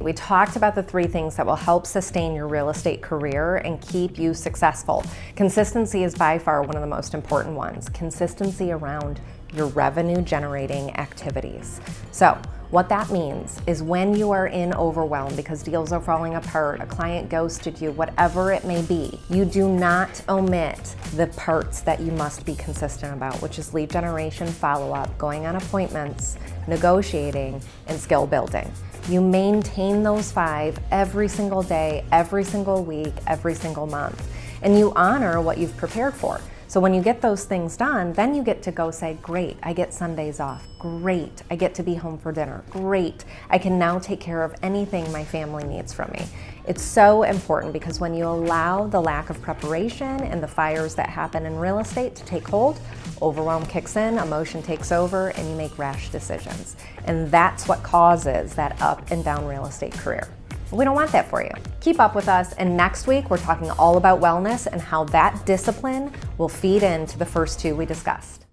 We talked about the 3 things that will help sustain your real estate career and keep you successful. Consistency is by far one of the most important ones. Consistency around your revenue generating activities. So what that means is when you are in overwhelm because deals are falling apart, a client ghosted you, whatever it may be, you do not omit the parts that you must be consistent about, which is lead generation, follow-up, going on appointments, negotiating, and skill building. You maintain those 5 every single day, every single week, every single month, and you honor what you've prepared for. So when you get those things done, then you get to go say, great, I get Sundays off. Great, I get to be home for dinner. Great, I can now take care of anything my family needs from me. It's so important because when you allow the lack of preparation and the fires that happen in real estate to take hold, overwhelm kicks in, emotion takes over, and you make rash decisions. And that's what causes that up and down real estate career. We don't want that for you. Keep up with us, and next week we're talking all about wellness and how that discipline will feed into the first 2 we discussed.